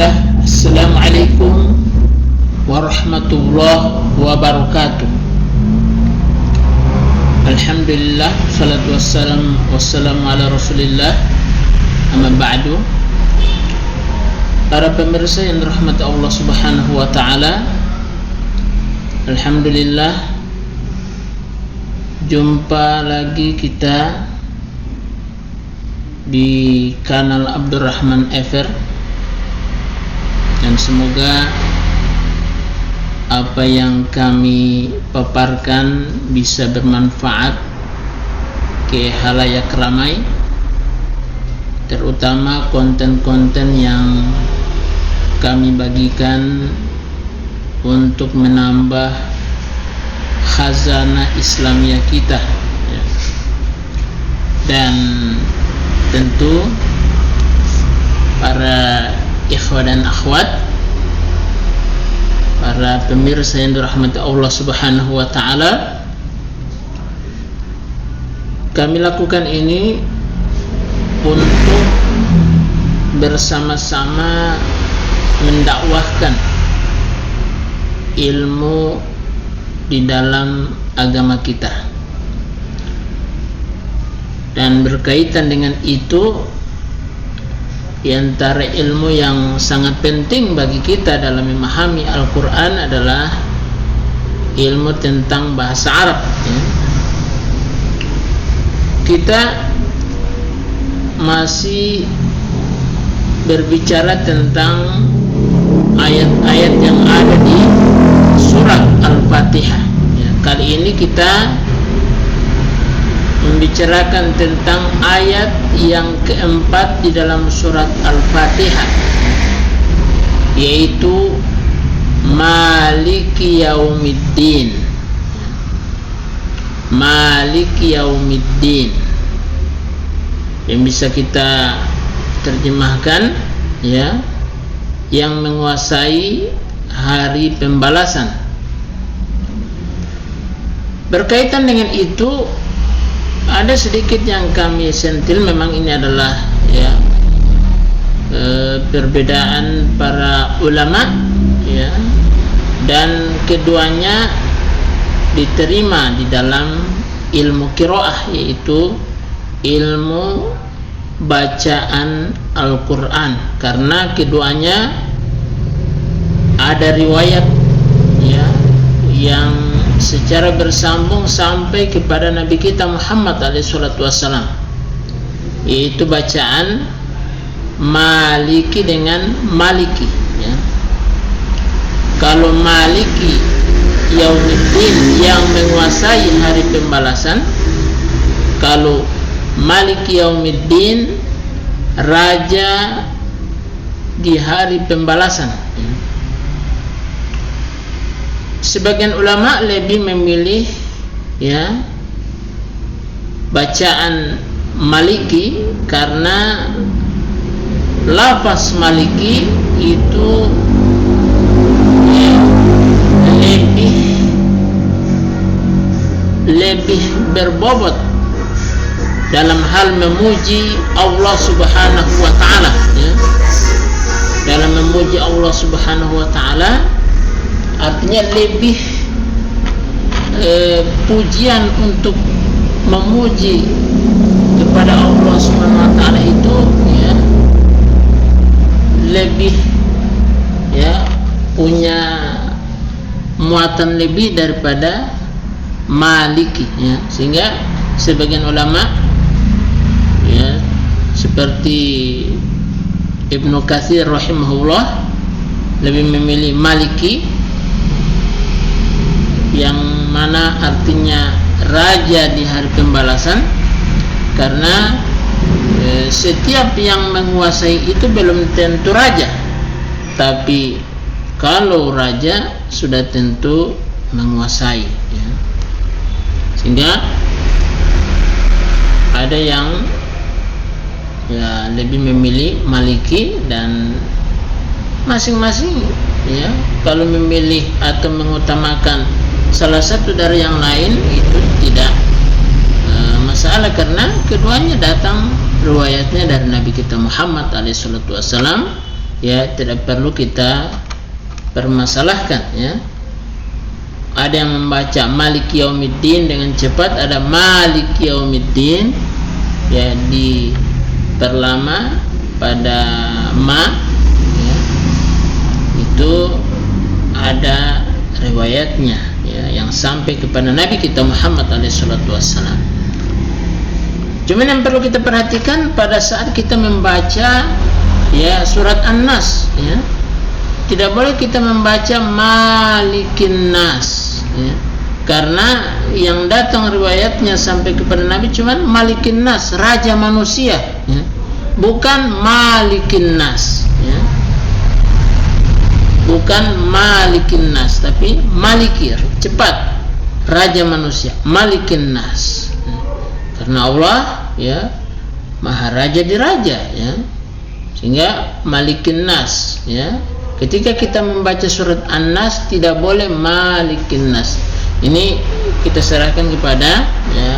Bismillah. Assalamualaikum warahmatullahi wabarakatuh. Alhamdulillah, salatu wassalamu ala rasulillah. Amma ba'du. Para pemirsa yang dirahmati Allah subhanahu wa ta'ala, alhamdulillah, jumpa lagi kita di kanal Abdurrahman Ever, dan semoga apa yang kami paparkan bisa bermanfaat ke halayak ramai, terutama konten-konten yang kami bagikan untuk menambah khazanah Islamiyah kita, dan tentu para ikhwan dan akhwat, para pemirsa yang dirahmati Allah subhanahu wa ta'ala, kami lakukan ini untuk bersama-sama mendakwahkan ilmu di dalam agama kita. Dan berkaitan dengan itu, di antara ilmu yang sangat penting bagi kita dalam memahami Al-Quran adalah ilmu tentang bahasa Arab. Kita masih berbicara tentang ayat-ayat yang ada di surat Al-Fatihah. Kali ini kita membicarakan tentang ayat yang keempat di dalam surat Al-Fatihah, yaitu Maliki Yaumiddin. Maliki Yaumiddin yang bisa kita terjemahkan, yang menguasai hari pembalasan. Berkaitan dengan itu, ada sedikit yang kami sentil. Memang ini adalah perbedaan para ulama, dan keduanya diterima di dalam ilmu qiraah, yaitu ilmu bacaan Al-Quran, karena keduanya ada riwayat yang secara bersambung sampai kepada Nabi kita Muhammad SAW, yaitu bacaan Maliki dengan Maliki. Kalau Maliki Yaumiddin yang menguasai hari pembalasan, kalau Maliki Yaumiddin raja di hari pembalasan. Sebagian ulama lebih memilih bacaan Maliki karena lafaz Maliki itu lebih berbobot dalam hal memuji Allah subhanahu wa ta'ala. Dalam memuji Allah subhanahu wa ta'ala artinya lebih pujian untuk memuji kepada Allah Subhanahu wa ta'ala itu lebih punya muatan lebih daripada Maliki, sehingga sebagian ulama seperti Ibnu Katsir rahimahullah lebih memilih Maliki, yang mana artinya raja di hari pembalasan, karena setiap yang menguasai itu belum tentu raja, tapi kalau raja sudah tentu menguasai, sehingga ada yang lebih memilih Maliki, dan masing-masing kalau memilih atau mengutamakan salah satu dari yang lain itu tidak masalah, karena keduanya datang riwayatnya dari Nabi kita Muhammad SAW ya tidak perlu kita permasalahkan, ya. Ada yang membaca Maliki Yaumiddin dengan cepat, ada Maliki Yaumiddin, ya, diperlama pada ma, ya. Itu ada riwayatnya, ya, yang sampai kepada Nabi kita Muhammad SAW. Cuman yang perlu kita perhatikan pada saat kita membaca, ya, surat An-Nas, ya, tidak boleh kita membaca Malikin Nas, ya, karena yang datang riwayatnya sampai kepada Nabi cuman Malikin Nas, raja manusia, ya, bukan Malikin Nas, ya. Bukan Malikin Nas, tapi Malikir, cepat, raja manusia, Malikin Nas, ya. Karena Allah, ya, Maha Raja di Raja, ya, sehingga Malikin Nas, ya. Ketika kita membaca surat An-Nas tidak boleh Malikin Nas. Ini kita serahkan kepada, ya,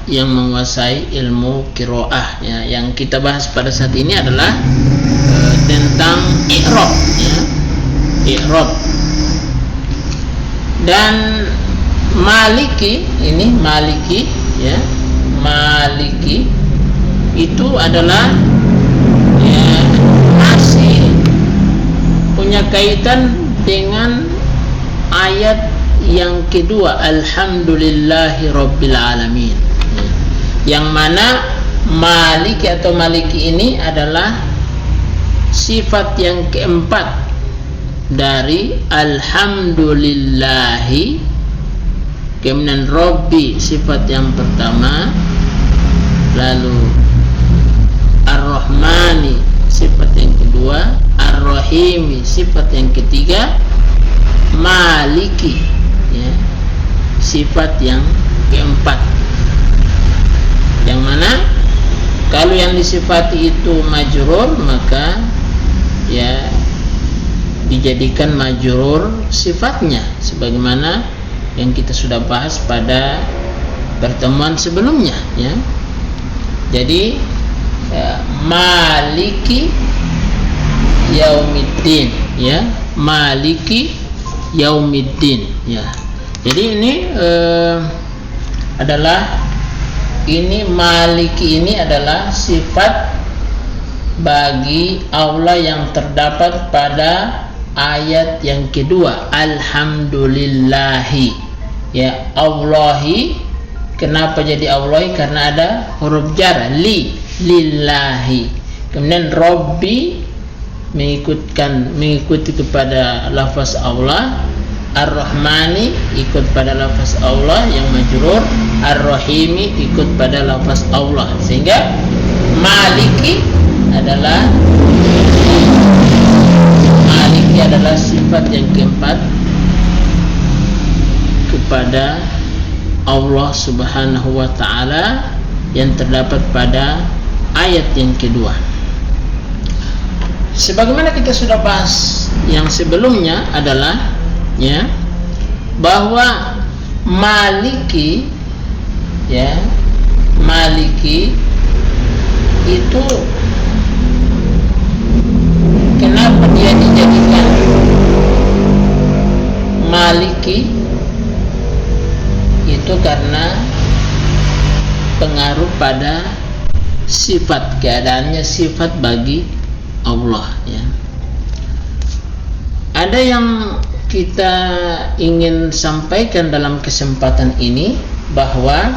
yang menguasai ilmu qiraah, ya. Yang kita bahas pada saat ini adalah tentang i'rab, ya, i'rab. Dan Maliki, ini Maliki, ya, Maliki itu adalah, ya, masih punya kaitan dengan ayat yang kedua, Alhamdulillahi Rabbil Alamin, ya. Yang mana Maliki atau Maliki ini adalah sifat yang keempat dari Alhamdulillahi, kemudian Rabbi sifat yang pertama, lalu Ar-Rahmani sifat yang kedua, Ar-Rahimi sifat yang ketiga, Maliki, ya, sifat yang keempat. Yang mana kalau yang disifati itu majrur, maka, ya, dijadikan majrur sifatnya, sebagaimana yang kita sudah bahas pada pertemuan sebelumnya, ya. Jadi, ya, Maliki Yaumiddin, ya, Maliki Yaumiddin, ya. Jadi ini Maliki ini adalah sifat bagi Allah yang terdapat pada ayat yang kedua, Alhamdulillahi, ya. Allahi, kenapa jadi Allahi? Karena ada huruf jar, lillahi. Kemudian Rabbi mengikuti kepada lafaz Allah, Ar-Rahmani ikut pada lafaz Allah yang majrur, Ar-Rahimi ikut pada lafaz Allah, sehingga Maliki adalah sifat yang keempat kepada Allah Subhanahu wa ta'ala yang terdapat pada ayat yang kedua. Sebagaimana kita sudah bahas yang sebelumnya adalah, ya, bahwa Maliki, ya, Maliki itu kenapa dia dijadikan Maliki? Itu karena pengaruh pada sifat, keadaannya sifat bagi Allah, ya. Ada yang kita ingin sampaikan dalam kesempatan ini, bahwa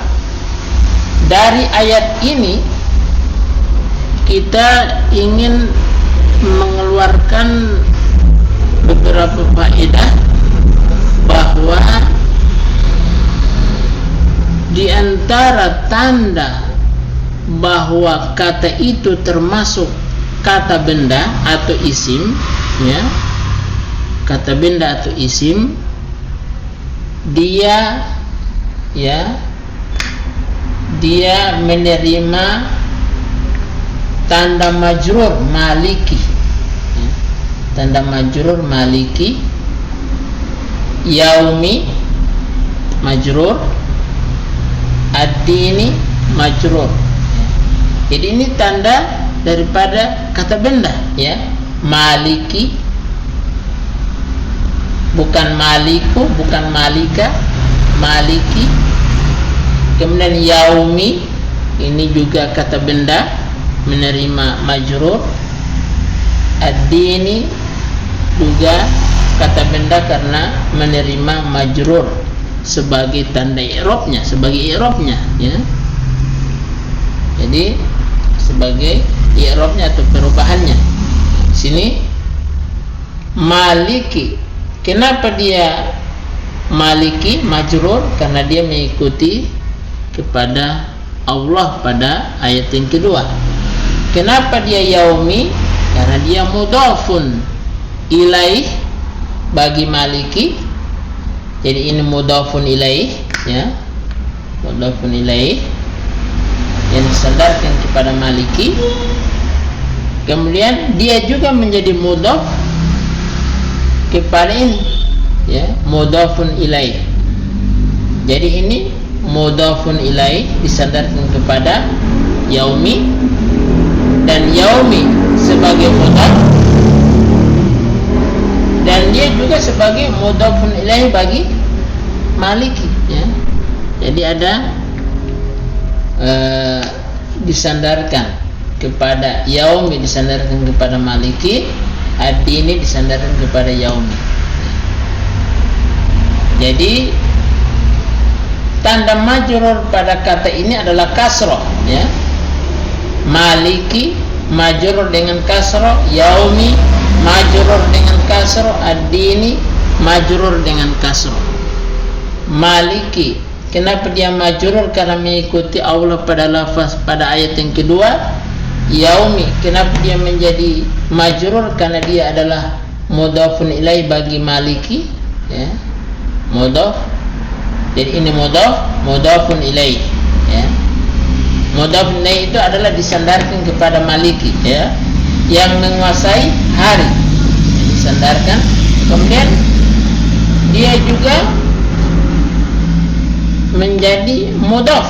dari ayat ini kita ingin mengeluarkan beberapa faedah, bahwa di antara tanda bahwa kata itu termasuk kata benda atau isim, ya, kata benda atau isim, dia, ya, dia menerima tanda majrur Maliki, ya, tanda majrur Maliki, Yaumi majrur, Ad-Dini majrur. Jadi ini tanda daripada kata benda, ya. Maliki, bukan maliku, bukan malika, maliki. Kemudian yaumi, ini juga kata benda menerima majrur. Ad-dini juga kata benda karena menerima majrur sebagai tanda i'rabnya, sebagai i'rabnya, ya. Jadi sebagai i'rabnya atau perubahannya. Sini maliki, kenapa dia maliki majrur? Karena dia mengikuti kepada Allah pada ayat yang kedua. Kenapa dia yaumi? Karena dia mudhafun ilaih bagi maliki. Jadi ini mudhafun ilaih, ya, mudhafun ilaih yang disandarkan kepada maliki. Kemudian dia juga menjadi mudhaf kepada ini, ya, mudhafun ilaih. Jadi ini mudhafun ilaih disandarkan kepada yaumi, dan yaumi sebagai mudhaf, dan dia juga sebagai mudhafun ilaih bagi maliki, ya. Jadi ada disandarkan kepada yaumi, disandarkan kepada maliki, ad-dini disandarkan kepada yaumi. Jadi tanda majrur pada kata ini adalah kasrah, ya. Maliki majrur dengan kasrah, yaumi majrur dengan kasrah, ad-dini majrur dengan kasrah. Maliki, kenapa dia majrur? Karena mengikuti Allah pada lafaz pada ayat yang kedua. Yaumi, kenapa dia menjadi majrur? Karena dia adalah mudhafun ilaih bagi maliki, ya, mudhaf. Jadi ini mudhafun ilaih, ya. Mudhafun ilaih itu adalah disandarkan kepada maliki, ya, yang menguasai hari, disandarkan. Kemudian dia juga menjadi mudhaf,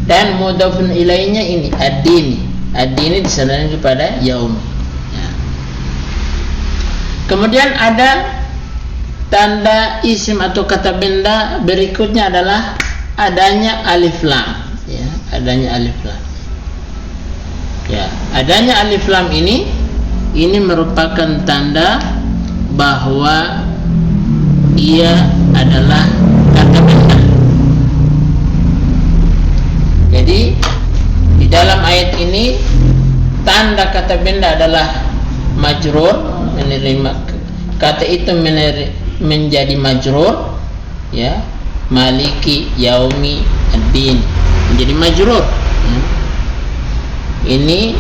dan mudhafun ilaihnya ini ad-dini. Ad-dini disandarkan kepada yaumi, ya. Kemudian ada tanda isim atau kata benda berikutnya adalah adanya alif lam, ya, adanya alif lam. Ya, adanya alif lam ini merupakan tanda bahwa ia adalah kata benda. Jadi di dalam ayat ini tanda kata benda adalah majrur, menerima kata itu menjadi majrur, ya. Maliki, yaumi, ad-din menjadi majrur, ya. Ini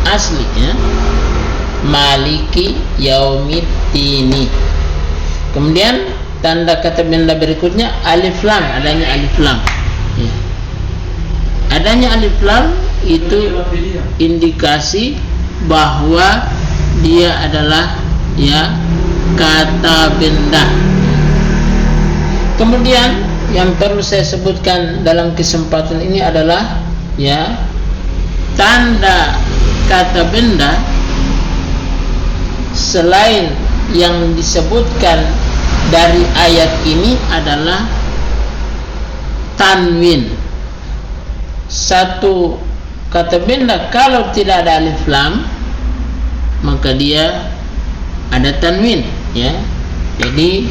asli, ya. Maliki, yaumi, dini. Kemudian tanda kata benda berikutnya alif lam, adanya alif lam, ya. Adanya alif lam itu indikasi bahwa dia adalah, ya, kata benda. Kemudian yang perlu saya sebutkan dalam kesempatan ini adalah, ya, tanda kata benda selain yang disebutkan dari ayat ini adalah tanwin. Satu kata benda kalau tidak ada alif lam maka dia ada tanwin, ya. Jadi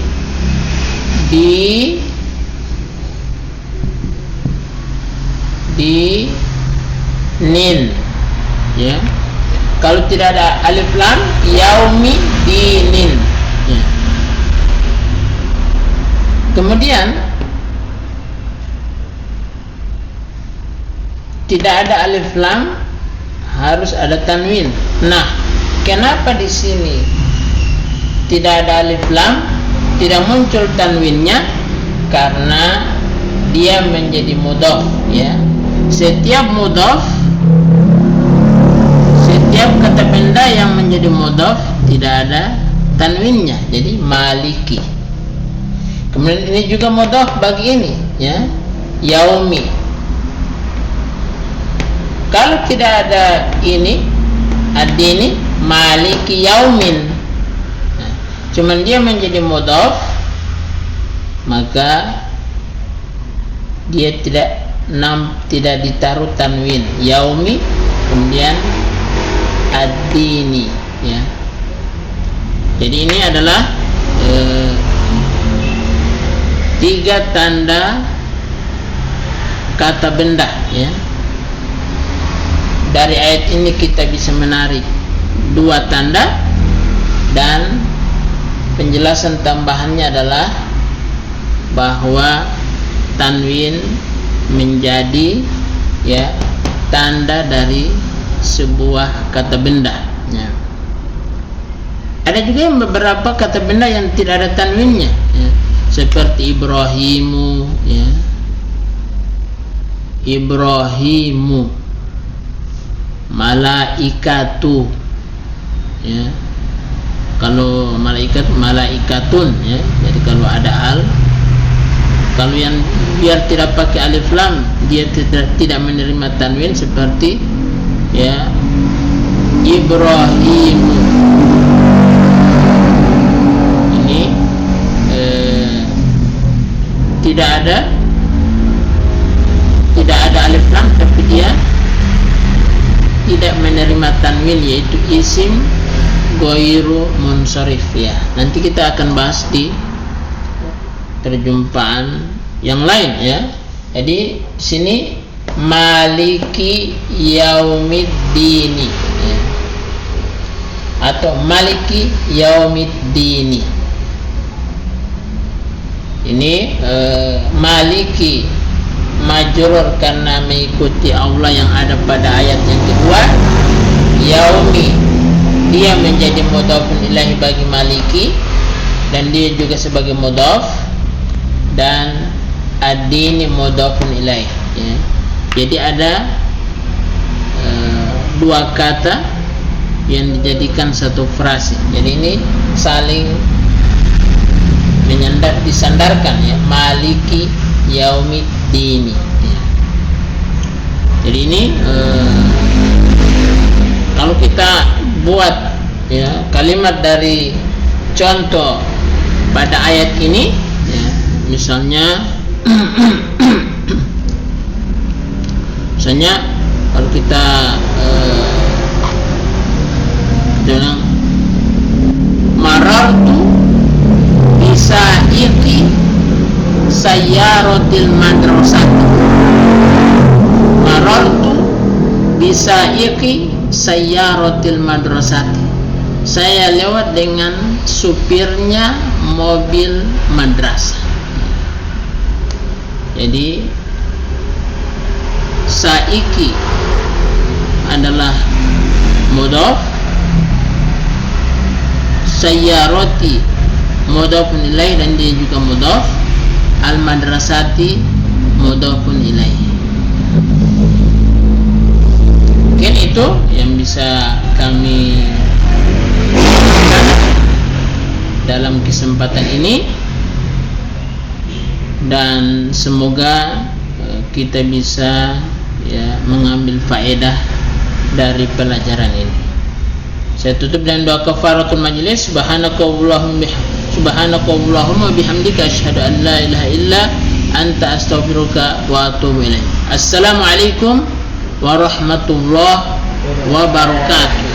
di nin, ya. Kalau tidak ada alif lam, yaumi dinin, ya. Kemudian tidak ada alif lam, harus ada tanwin. Nah, kenapa di sini tidak ada alif lam, tidak muncul tanwinnya? Karena dia menjadi mudhaf, ya. Setiap mudhaf, setiap kata benda yang menjadi mudhaf tidak ada tanwinnya, jadi maliki. Kemudian ini juga mudhaf bagi ini, ya, yaumi. Kalau tidak ada ini ad-dini, maliki yaumin, cuman dia menjadi mudhaf, maka dia tidak ditaruh tanwin yaumi kemudian ad-dini, ya. Jadi ini adalah 3 tanda kata benda, ya. Dari ayat ini kita bisa menarik 2 tanda, dan penjelasan tambahannya adalah bahwa tanwin menjadi, ya, tanda dari sebuah kata benda, ya. Ada juga beberapa kata benda yang tidak ada tanwinnya, ya. Seperti Ibrahimu, ya. Ibrahimu, malaikatu, ya. Kalau malaikat, malaikatun, ya. Jadi kalau ada al, kalau yang biar tidak pakai alif lam, dia tidak menerima tanwin, seperti, ya, Ibrahimu. Ini tidak ada alif lam, tapi dia tidak menerima tanwin, yaitu isim ghairu munsharif, ya. Nanti kita akan bahas di perjumpaan yang lain, ya. Jadi sini maliki yaumiddini, ya. Atau maliki yaumiddini. Ini maliki majrur karena mengikuti Allah yang ada pada ayat yang kedua. Yaumi, dia menjadi mudhafun ilahi bagi maliki, dan dia juga sebagai mudhaf, dan ad-dini mudhafun ilaih, ya. Jadi ada 2 kata yang dijadikan satu frase. Jadi ini saling disandarkan, ya. Maliki yaumiddini, ya. Jadi ini kalau kita buat, ya, kalimat dari contoh pada ayat ini, ya, misalnya kalau kita bilang marartu bisaiqi sayyaratil madrasati, marartu bisaiqi sayyaratil madrasati, saya lewat dengan supirnya mobil madrasah. Jadi saiki adalah mudhaf, sayyarati mudhafun ilaih, dan dia juga mudhaf, al madrasati mudhafun ilaih. Mungkin itu yang bisa kami dalam kesempatan ini, dan semoga kita bisa, ya, mengambil faedah dari pelajaran ini. Saya tutup dengan doa kafaratul majlis. Subhanakallahumma bihamdika asyhadu an la ilaha illa anta astaghfiruka wa atubu ilaik. Assalamualaikum warahmatullahi wabarakatuh.